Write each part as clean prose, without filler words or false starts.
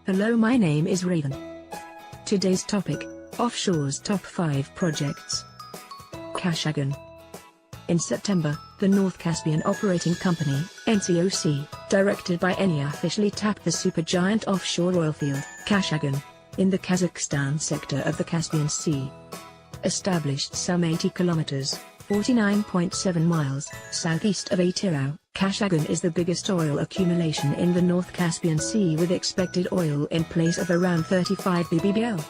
Hello, my name is Raven. Today's topic, Offshore's top 5 projects. Kashagan. In September, the North Caspian Operating Company, NCOC, directed by Enia, officially tapped the supergiant offshore oilfield, Kashagan, in the Kazakhstan sector of the Caspian Sea. Established some 80 kilometers, 49.7 miles, southeast of Atyrau, Kashagan is the biggest oil accumulation in the North Caspian Sea with expected oil in place of around 35 Bbbl.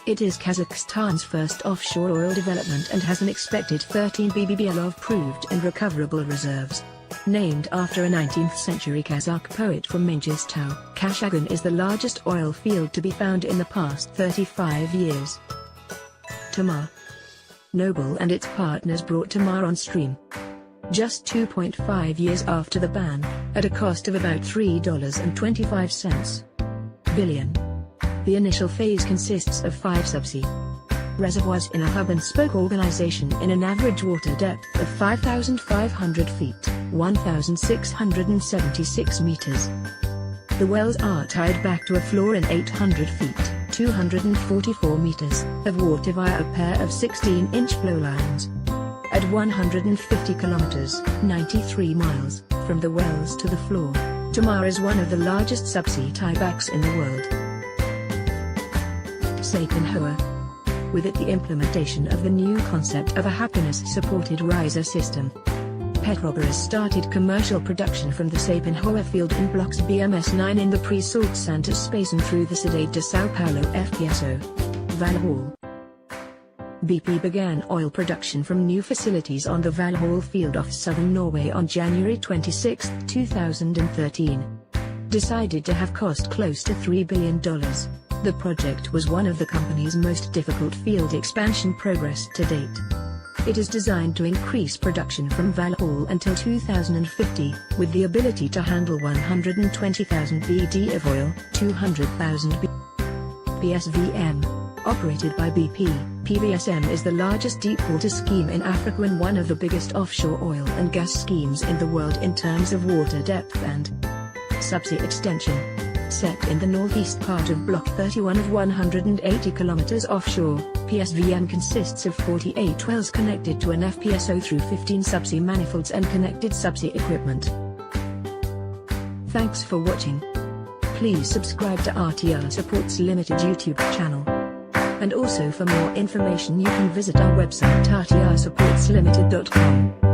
It is Kazakhstan's first offshore oil development and has an expected 13 Bbbl of proved and recoverable reserves. Named after a 19th century Kazakh poet from Mangistau, Kashagan is the largest oil field to be found in the past 35 years. Tamar. Noble and its partners brought Tamar on stream just 2.5 years after the ban, at a cost of about $3.25 billion. The initial phase consists of 5 subsea reservoirs in a hub-and-spoke organization in an average water depth of 5,500 feet, 1,676 meters. The wells are tied back to a floor in 800 feet, 244 meters, of water via a pair of 16-inch flow lines. At 150 kilometers, 93 miles, from the wells to the floor, Tamar is one of the largest subsea tiebacks in the world. Sapinhoa. With it the implementation of the new concept of a happiness-supported riser system. Petrobras started commercial production from the Sapinhoa field in blocks BMS-9 in the pre-salt Santos basin through the Cidade de São Paulo FPSO. Valhall. BP began oil production from new facilities on the Valhall field off southern Norway on January 26, 2013. Decided to have cost close to $3 billion. The project was one of the company's most difficult field expansion progress to date. It is designed to increase production from Valhall until 2050, with the ability to handle 120,000 BD of oil, 200,000 PSVM. Operated by BP, PBSM is the largest deepwater scheme in Africa and one of the biggest offshore oil and gas schemes in the world in terms of water depth and subsea extension. Set in the northeast part of Block 31 of 180 kilometers offshore, PSVM consists of 48 wells connected to an FPSO through 15 subsea manifolds and connected subsea equipment. Thanks for watching. Please subscribe to Atyrau Supports Limited YouTube channel. And also for more information you can visit our website atyrausupportslimited.com.